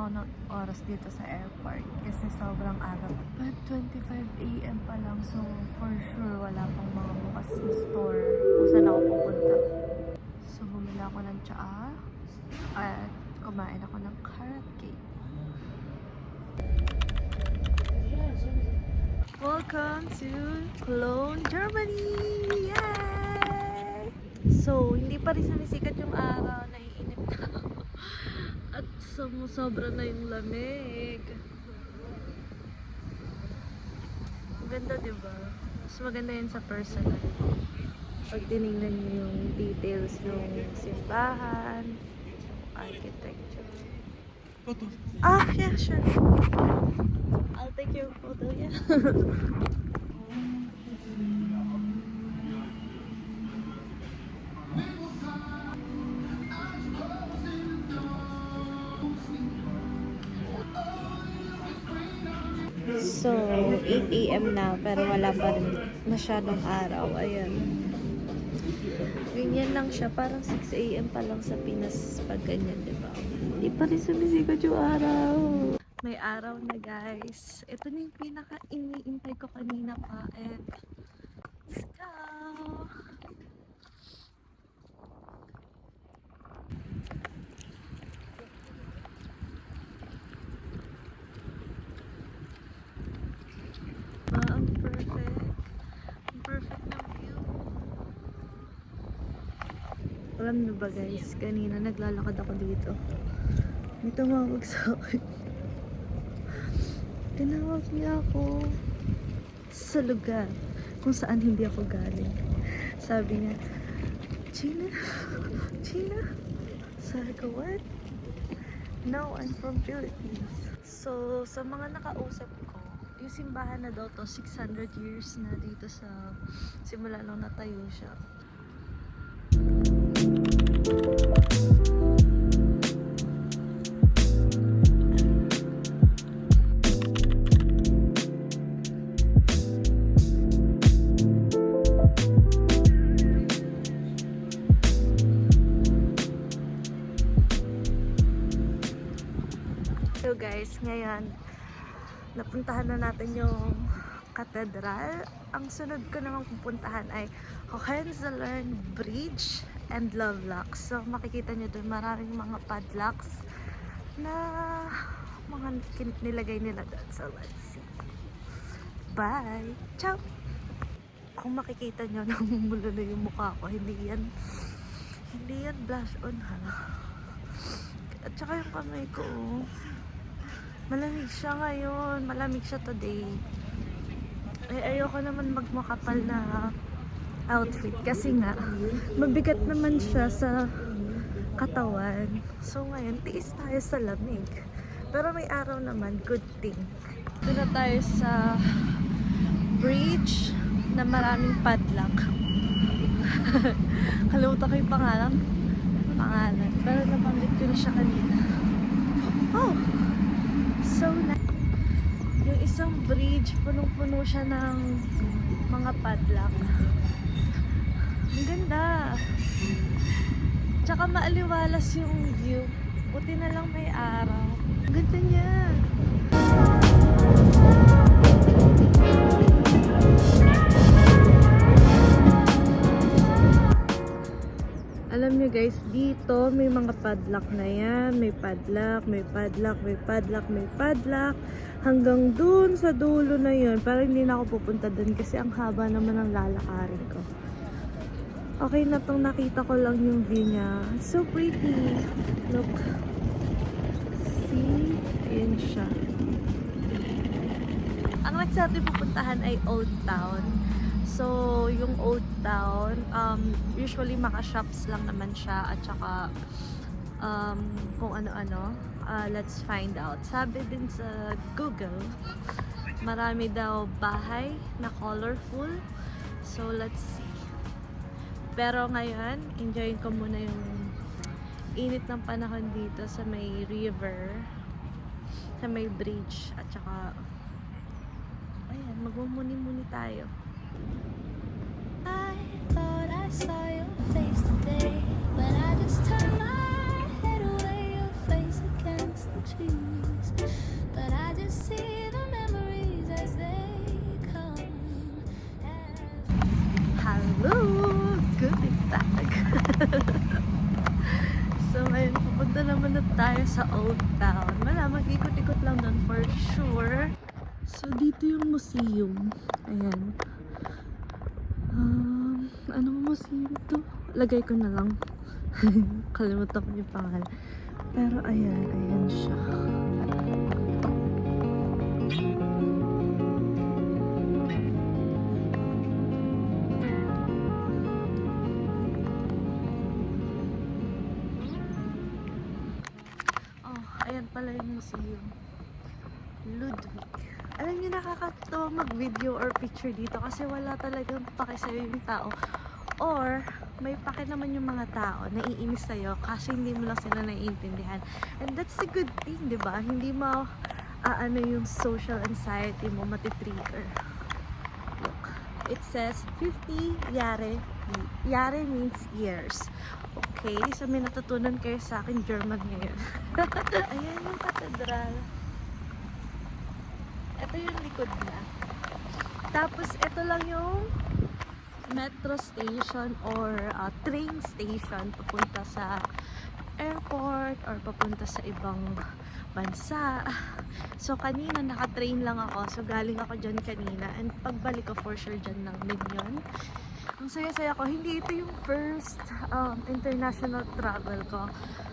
ako ng oras dito sa airport kasi sobrang aga. 5:25 AM pa lang, so for sure wala pang mga bukas na store kung saan ako pupunta. So bumili ako ng tsaa at kumain ako ng carrot cake. Welcome to Cologne, Germany! Yay! So, hindi pa rin sumisikat yung araw, naiinip na ako. At sumusobra na yung lamig. Maganda, diba? Mas maganda yun sa personal. Pag tinignan nyo yung details ng simbahan, architecture. Photo. Ah, yeah, sure. I'll take your photo, yeah. So, 8 AM na, pero wala pa rin masyadong araw. Ayan. Ganyan lang siya. Parang 6 AM pa lang sa Pinas pag ganyan, diba? Hindi pa rin sumisikat yung araw. May araw na, guys. Ito na yung pinaka-iniintay ko kanina pa. And, let's go! Ang perfect. Ang perfect na view. Alam nyo ba, guys? Kanina naglalakad ako dito. May tumawag sa akin. Tinawag niya ako sa lugar kung saan hindi ako galing. Sabi niya, China? China? Sabi ko, what? No, I'm from Philippines. So, sa mga nakausap ko, yung simbahan na daw to, 600 years na dito sa simula nung natayo siya. So guys, ngayon napuntahan na natin yung katedral. Ang sunod ko namang pupuntahan ay Hohenzollern Bridge and Lovelock. So makikita nyo doon maraming mga padlocks na mga nilagay nila doon. So let's see. Bye! Ciao! Kung makikita nyo namumula na yung mukha ko, hindi yan blush on, ha. At saka yung kamay ko, malamig siya ngayon. Malamig siya today. Ay, ayoko naman magmakapal na outfit. Kasi nga, mabigat naman siya sa katawan. So ngayon, tiis tayo sa lamig. Pero may araw naman, good thing. Ito na tayo sa bridge na maraming padlock. Kalimutan ko yung pangalan. Pero nabanggit ko na siya kanina. Oh! So, yung isang bridge, punong-puno siya ng mga padlock. Ang ganda. Tsaka maaliwalas yung view. Buti na lang may araw. Ang ganda niya. Alam nyo guys, dito may mga padlock na yan. May padlock, may padlock, may padlock, may padlock. Hanggang dun sa dulo na yun. Pero hindi na ako pupunta dun kasi ang haba naman ang lalakarin ko. Okay na tong nakita ko lang yung view niya. So pretty. Look. See? Ayan siya. Ang next natin pupuntahan ay Old Town. So, yung Old Town, usually maka-shops lang naman siya at saka kung ano-ano. Let's find out. Sabi din sa Google, marami daw bahay na colorful. So, let's see. Pero ngayon, enjoyin ko muna yung init ng panahon dito sa may river, sa may bridge, at saka ayan, magmumuni-muni tayo. I thought I saw your face today, but I just turned my head away, your face against the tree. tayo sa Old Town. Wala, mag-ikot-ikot lang doon for sure. So, dito yung museum. Ayan. Anong museum to? Lagay ko na lang. Kalimutan ko yung pangalan. Pero ayan, ayan siya. Oh, ayan pala yung museum. Ludwig. Alam niyo, nakakatawa mag-video or picture dito kasi wala talagang pake sa'yo yung tao. Or, may pake naman yung mga tao, naiinis sa'yo kasi hindi mo lang sila naiintindihan. And that's a good thing, di ba? Hindi mo, ano yung social anxiety mo matitrigger. Look, it says 50 yare. Yare means years. Okay, so may natutunan kayo sa akin German ngayon. Ayan yung katedral. Ito yung likod na. Tapos, ito lang yung metro station or train station papunta sa airport or papunta sa ibang bansa. So, kanina naka-train lang ako. So, galing ako dyan kanina. And pagbalik ko for sure dyan lang din yun. Ang saya-saya ko. Hindi ito yung first international travel ko.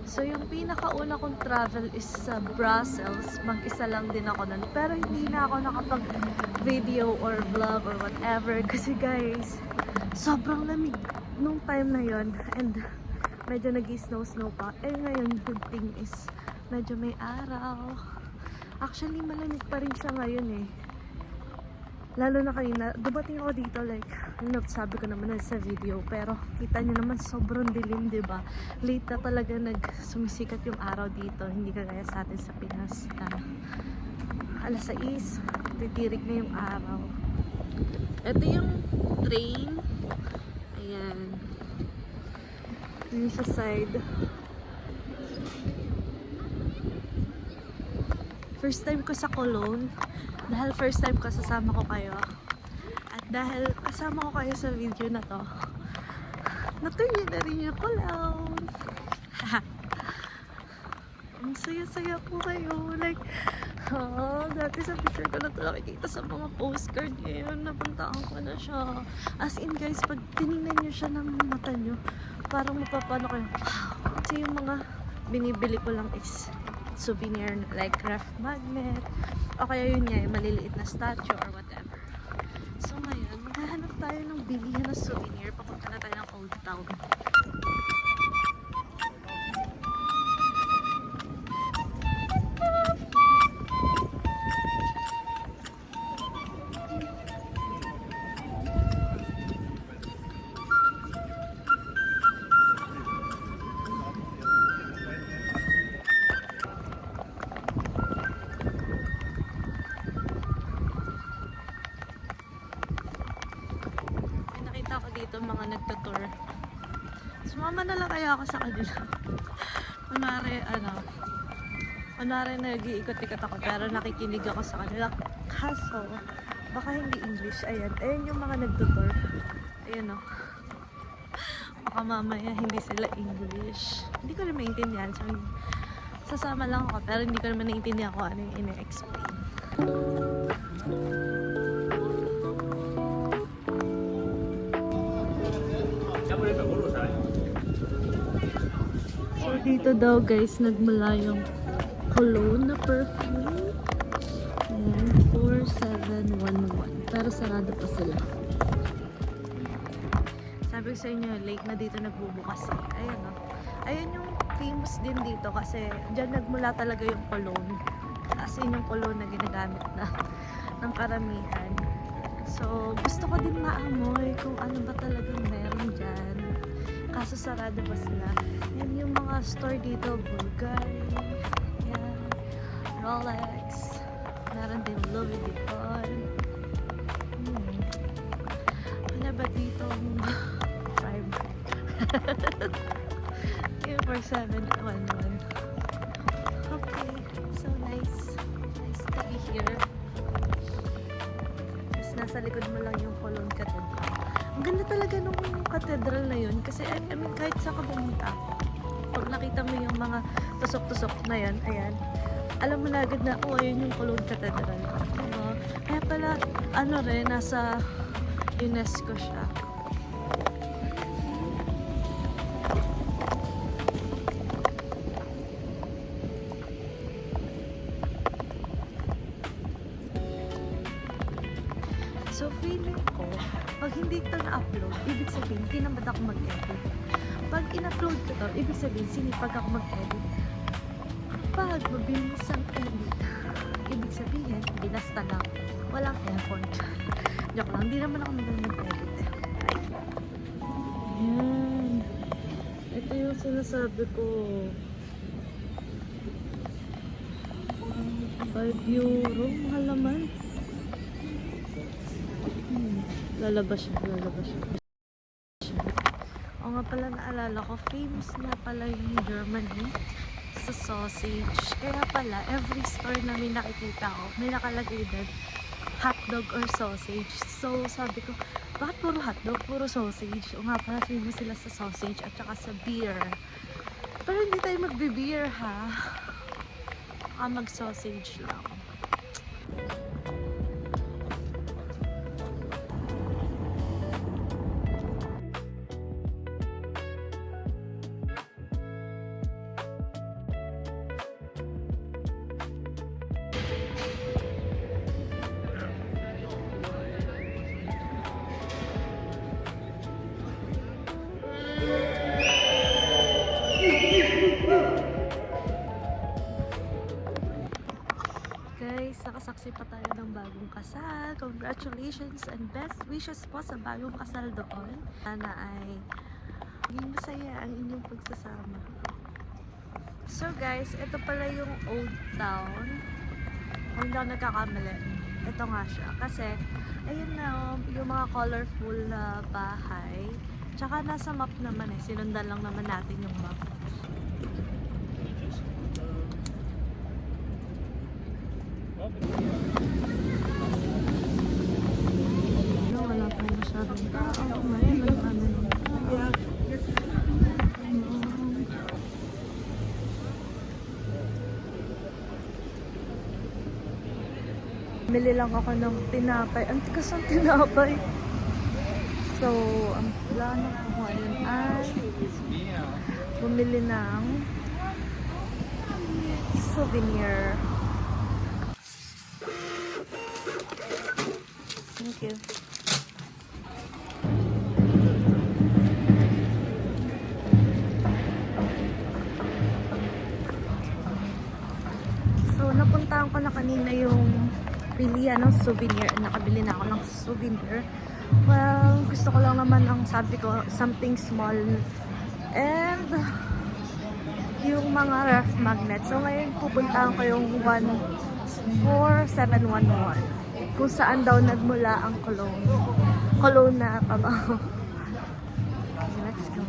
So, yung pinakauna kong travel is sa Brussels. Mag-isa lang din ako nun. Pero hindi na ako nakapag-video or vlog or whatever. Kasi guys, sobrang lamig nung time na yon. And medyo nag-snow pa. Eh ngayon, good thing is medyo may araw. Actually, malamig pa rin siya ngayon eh. Lalo na kanina, dumating ako dito like, sabi ko naman sa video, pero kita nyo naman sobrang dilim, diba? Late na talaga sumisikat yung araw dito, hindi kagaya sa atin sa Pinas na alas 6, titirik na yung araw. Ito yung train. Ayan. Yung sa side. First time ko sa Cologne. Dahil first time ko sasama ko kayo. At dahil kasama ko kayo sa video na to, natuloy na rin yung Cologne. Ang saya-saya ko kayo. Like, dati sa picture ko na ito nakikita sa mga postcard ngayon. Napuntaan ko na siya. As in guys, pag tinignan nyo siya ng mata nyo, parang mapapano kayo. Kasi yung mga binibili ko lang is souvenir like craft magnet o kaya yun nga, maliliit na statue or whatever. So ngayon, maghahanap tayo ng bilihan na souvenir. Papunta na tayo ng Old Town. Ako dito mga nagtutour. Sumama na lang kaya ako sa kanila. Kunwari nag-iikot-ikot ako pero nakikinig ako sa kanila. Kaso, baka hindi English. Ayan yung mga nagtutour. Ayan o. Baka mamaya hindi sila English. Hindi ko rin maintindihan. So, sasama lang ako pero hindi ko naman naiintindihan kung ano yung ina-explain. So dito daw guys, nagmula yung cologne na perfume. Ayan, 4711. Pero sarado pa sila. Sabi ko sa inyo, late na dito nagbubukas eh. Ayan o. Ayan yung famous din dito kasi dyan nagmula talaga yung cologne. As in yung cologne na ginagamit na ng karamihan. So gusto ko din maamoy kung ano ba talagang meron dyan. Kaso sarado pa sila. Yan yung mga store dito, Bulgari, yan, Rolex, meron din Louis Vuitton. Wala ba dito Primark? Yung 4711. Okay, so nice to be here. Tapos nasa likod mo lang yung Cologne Cathedral. Ang ganda talaga nung cathedral na yun kasi I mean kahit saan ka pumunta pag nakita mo yung mga tusok-tusok na yan, ayan, alam mo na agad na, oh, ayun yung Cologne Cathedral. Kaya pala, ano rin, nasa UNESCO siya. So, feeling ko, pag hindi ito na-upload, ibig sabihin, tinamad ako mag-edit. Pag in-upload ko to, ibig sabihin, sinipag ako mag-edit. Pag mabilis ang edit, ibig sabihin, binasta lang. Walang effort. Joke lang, hindi naman ako magaling mag-edit eh. Yan. Ito yung sinasabi ko. 5 euro, mahal naman. Lalabas siya. O nga pala, naalala ko, famous nga pala yung Germany sa sausage. Kaya pala, every store na may nakikita ko, may nakalagay din hotdog or sausage. So, sabi ko, bakit puro hotdog, puro sausage? O nga pala, famous sila sa sausage at saka sa beer. Pero hindi tayo magbe-beer, ha? Mag-sausage lang. Guys, nakasaksi pa tayo ng bagong kasal. Congratulations and best wishes po sa bagong kasal doon. Sana ay maging masaya ang inyong pagsasama. So guys, ito pala yung Old Town. Kung hindi ako nagkakamali, ito nga siya. Kasi, ayun na, yung mga colorful na bahay. Tsaka nasa map naman eh. Sinundan lang naman natin yung map. Wala pa masyadong tao. May ano. Bili lang ako ng tinapay. Ang tigas ng tinapay. So, ang plano ko ngayon ay bumili ng souvenir. Thank you. So, napuntahan ko na kanina yung pilihan ng souvenir. Nakabili na ako ng souvenir. Well, gusto ko lang naman ang sabi ko, something small. And yung mga ref magnet. So, ngayon pupuntahan ko yung 14711. Kung saan daw nagmula ang Cologne. Cologne na pabaho. Let's go.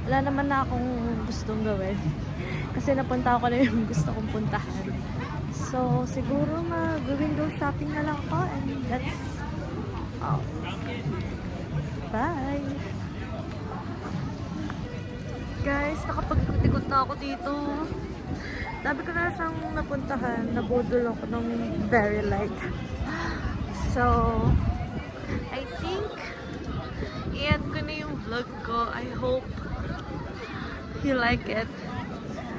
Wala naman na akong gustong gawin. Kasi napunta ko na yung gusto kong puntahan. So, siguro mag-window shopping na lang ako and that's all. Bye! Guys, nakapag-ikot-ikot na ako dito. Sabi ko na siyang napuntahan. Nabudol ako ng very light. So, I think i-end ko na yung vlog ko. I hope you like it.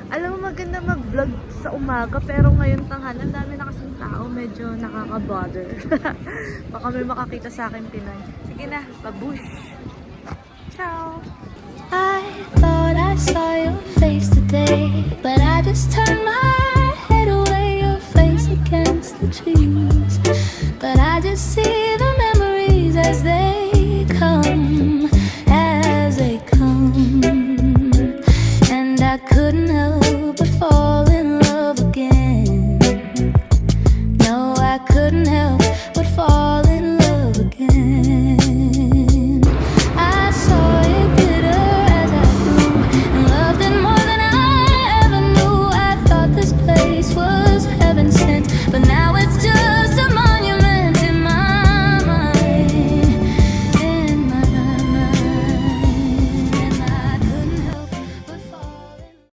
Alam mo, maganda mag-vlog sa umaga, pero ngayon tanghal, ang dami na kasing tao, medyo nakaka-bother. Baka may makakita sa akin Pinoy. Sige na, babush! Ciao! I thought I saw your face today, but I just turned my head away, your face against the trees. But I just see the memories as they